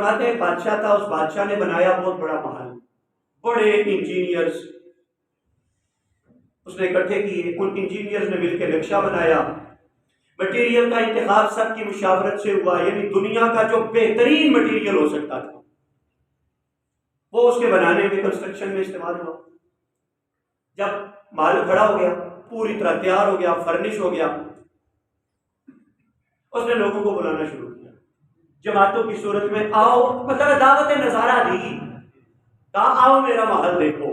فرماتے ہیں بادشاہ تھا، اس بادشاہ نے بنایا بہت بڑا محل، بڑے انجینئرز اس نے اکٹھے کیے، ان انجینئرز نے مل کے نقشہ بنایا، مٹیریل کا انتخاب سب کی مشاورت سے ہوا، یعنی دنیا کا جو بہترین مٹیریل ہو سکتا تھا وہ اس کے بنانے میں، کنسٹرکشن میں استعمال ہوا۔ جب محل کھڑا ہو گیا، پوری طرح تیار ہو گیا، فرنش ہو گیا، اس نے لوگوں کو بلانا شروع کیا، جماعتوں کی صورت میں آؤ، مطلب دعوت نظارہ دی، کہا آؤ میرا محل دیکھو،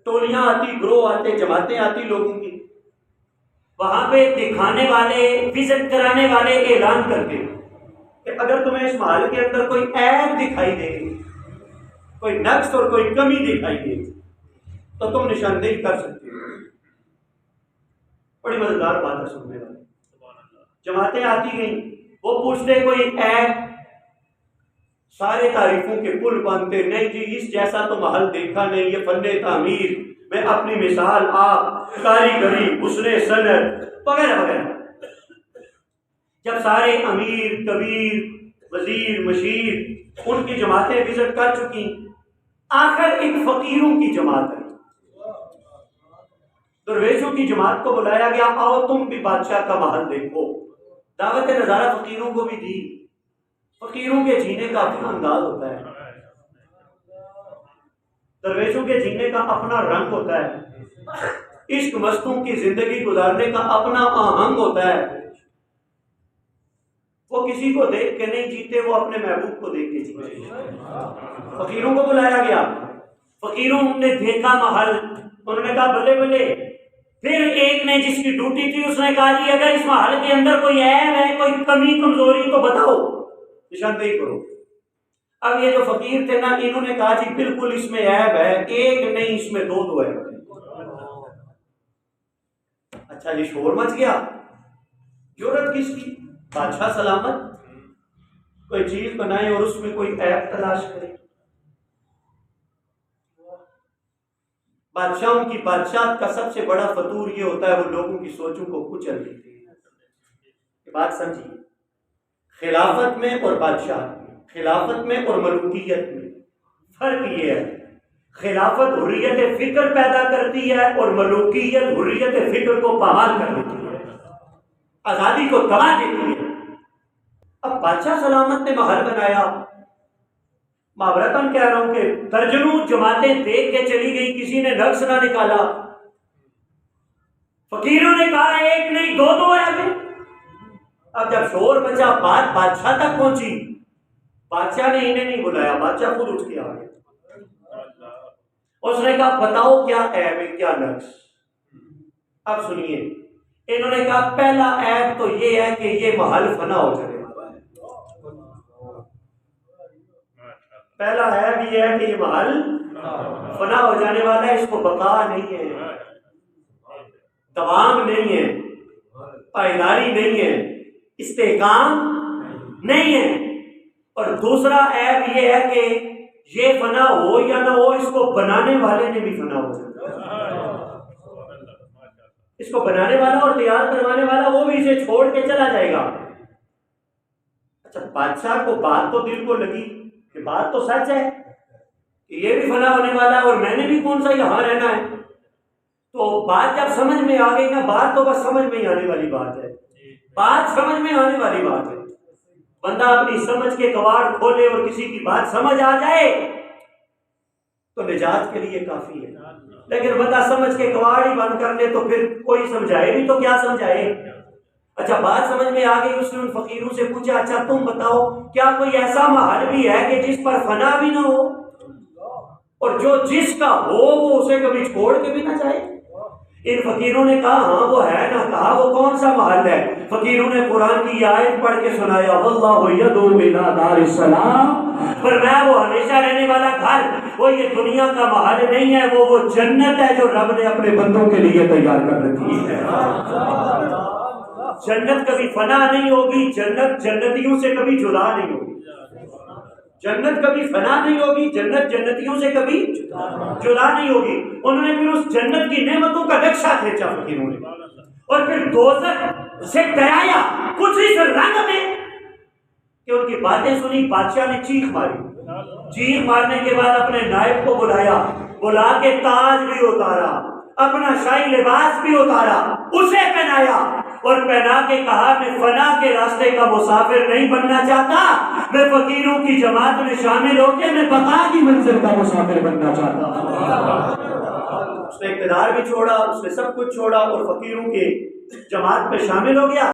ٹولیاں آتی، گروہ آتے، جماعتیں آتی لوگوں کی، وہاں پہ دکھانے والے، وزٹ کرانے والے اعلان کرتے کہ اگر تمہیں اس محل کے اندر کوئی عیب دکھائی دے، کوئی نقص اور کوئی کمی دکھائی دے تو تم نشاندہی کر سکتے ہو۔ بڑی مزیدار بات ہے سننے والی۔ جماعتیں آتی گئیں، وہ پوچھتے کوئی عیب، سارے تعریفوں کے پل باندھتے، نہیں جی اس جیسا تو محل دیکھا نہیں، یہ فن تعمیر میں اپنی مثال آپ، کاریگری، حسن صنعت وغیرہ وغیرہ۔ جب سارے امیر، کبیر، وزیر، مشیر ان کی جماعتیں وزٹ کر چکی، آخر ایک فقیروں کی جماعت ہے، درویشوں کی جماعت کو بلایا گیا، آؤ تم بھی بادشاہ کا محل دیکھو۔ دعوت نظارہ فقیروں کو بھی دی۔ فقیروں کے جینے کا اپنا انداز ہوتا ہے، درویشوں کے جینے کا اپنا رنگ ہوتا ہے، عشق مستوں کی زندگی گزارنے کا اپنا آہنگ ہوتا ہے۔ وہ کسی کو دیکھ کے نہیں جیتے، وہ اپنے محبوب کو دیکھ کے جیتے۔ فقیروں کو بلایا گیا، فقیروں نے دیکھا محل، انہوں نے کہا بلے بلے۔ پھر ایک نے جس کی ڈیوٹی تھی اس نے کہا جی اگر اس محل کے اندر کوئی عیب ہے، کوئی کمی کمزوری تو بتاؤ، نشاندہی کرو۔ اب یہ جو فقیر تھے نا، انہوں نے کہا جی بالکل اس میں عیب ہے، ایک نہیں اس میں دو عیب ہے۔ اچھا جی، شور مچ گیا، جرأت کس کی؟ بادشاہ سلامت کوئی چیز بنائے اور اس میں کوئی عیب تلاش کرے۔ بادشاہوں کی بادشاہت کا سب سے بڑا فطور یہ ہوتا ہے وہ لوگوں کی سوچوں کو کچل دیتے ہیں۔ یہ بات سمجھیے، خلافت میں اور بادشاہت میں، خلافت میں اور ملوکیت میں فرق یہ ہے، خلافت حریت فکر پیدا کرتی ہے اور ملوکیت حریت فکر کو پامال کر دیتی ہے، آزادی کو دبا دیتی ہے۔ اب بادشاہ سلامت نے محل بنایا، معبرتاً کہہ رہا ہوں کہ درجنوں جماعتیں دیکھ کے چلی گئی، کسی نے نقص نہ نکالا۔ فقیروں نے کہا ایک نہیں دو دو ہے ہمیں۔ اب جب شور مچا، بات بادشاہ تک پہنچی، بادشاہ نے انہیں نہیں بلایا، بادشاہ خود اٹھ کے آ گیا۔ اس نے کہا بتاؤ کیا عیب ہے، کیا نقص؟ اب سنیے، انہوں نے کہا پہلا عیب تو یہ ہے کہ یہ محل فنا ہو جائے گا۔ پہلا عیب یہ ہے کہ یہ محل فنا ہو جانے والا ہے، اس کو بقا نہیں ہے، دوام نہیں ہے، پائیداری نہیں ہے، استحکام نہیں ہے۔ اور دوسرا عیب یہ ہے کہ یہ فنا ہو یا نہ ہو، اس کو بنانے والے نے بھی فنا ہو جانا، اس کو بنانے والا اور تیار کروانے والا وہ بھی اسے چھوڑ کے چلا جائے گا۔ اچھا، بادشاہ کو بات تو دل کو لگی کہ بات تو سچ ہے کہ یہ بھی فنا ہونے والا ہے اور میں نے بھی کون سا یہاں رہنا ہے، تو بات جب سمجھ میں آ گئی نا، بات تو بس سمجھ میں ہی آنے والی بات ہے، بات سمجھ میں آنے والی بات ہے۔ بندہ اپنی سمجھ کے کواڑ کھولے اور کسی کی بات سمجھ آ جائے تو نجات کے لیے کافی ہے، لیکن بندہ سمجھ کے کواڑ ہی بند کر لے تو پھر کوئی سمجھائے بھی تو کیا سمجھائے۔ اچھا، بات سمجھ میں آ گئی، اس نے ان فقیروں سے پوچھا اچھا تم بتاؤ کیا کوئی ایسا محل بھی ہے کہ جس پر فنا بھی نہ ہو، اور جو جس کا ہو وہ اسے کبھی چھوڑ کے بھی نہ جائے؟ ان فقیروں نے کہا ہاں وہ ہے نا۔ کہا وہ کون سا محل ہے؟ فقیروں نے قرآن کی یہ آیت پڑھ کے سنایا، واللہ یدعو الی دار السلام، فرمایا وہ ہمیشہ رہنے والا گھر، وہ یہ دنیا کا محل نہیں ہے، وہ جنت ہے جو رب نے اپنے بندوں کے لیے تیار کر رکھی ہے۔ جنت کبھی فنا نہیں ہوگی، جنت جنتیوں سے کبھی جدا نہیں ہوگی، جنت کبھی فنا نہیں ہوگی، جنت جنتیوں سے کبھی جدا نہیں ہوگی۔ انہوں نے پھر اس جنت کی نعمتوں کا نقشہ کھینچا فقیروں نے، اور پھر دوزخ سے ڈرایا کچھ اس رنگ میں کہ ان کی باتیں سنی، بادشاہ نے چیخ ماری، چیخ مارنے کے بعد اپنے نائب کو بلایا، بلا کے تاج بھی اتارا، اپنا شاہی لباس بھی اتارا، اسے پہنایا اور پہنا کے کہا میں فنا کے راستے کا مسافر نہیں بننا چاہتا، میں فقیروں کی جماعت میں شامل ہو کے میں بقا کی منزل کا مسافر بننا چاہتا ہوں۔ اس نے اقتدار بھی چھوڑا، اس نے سب کچھ چھوڑا اور فقیروں کے جماعت میں شامل ہو گیا۔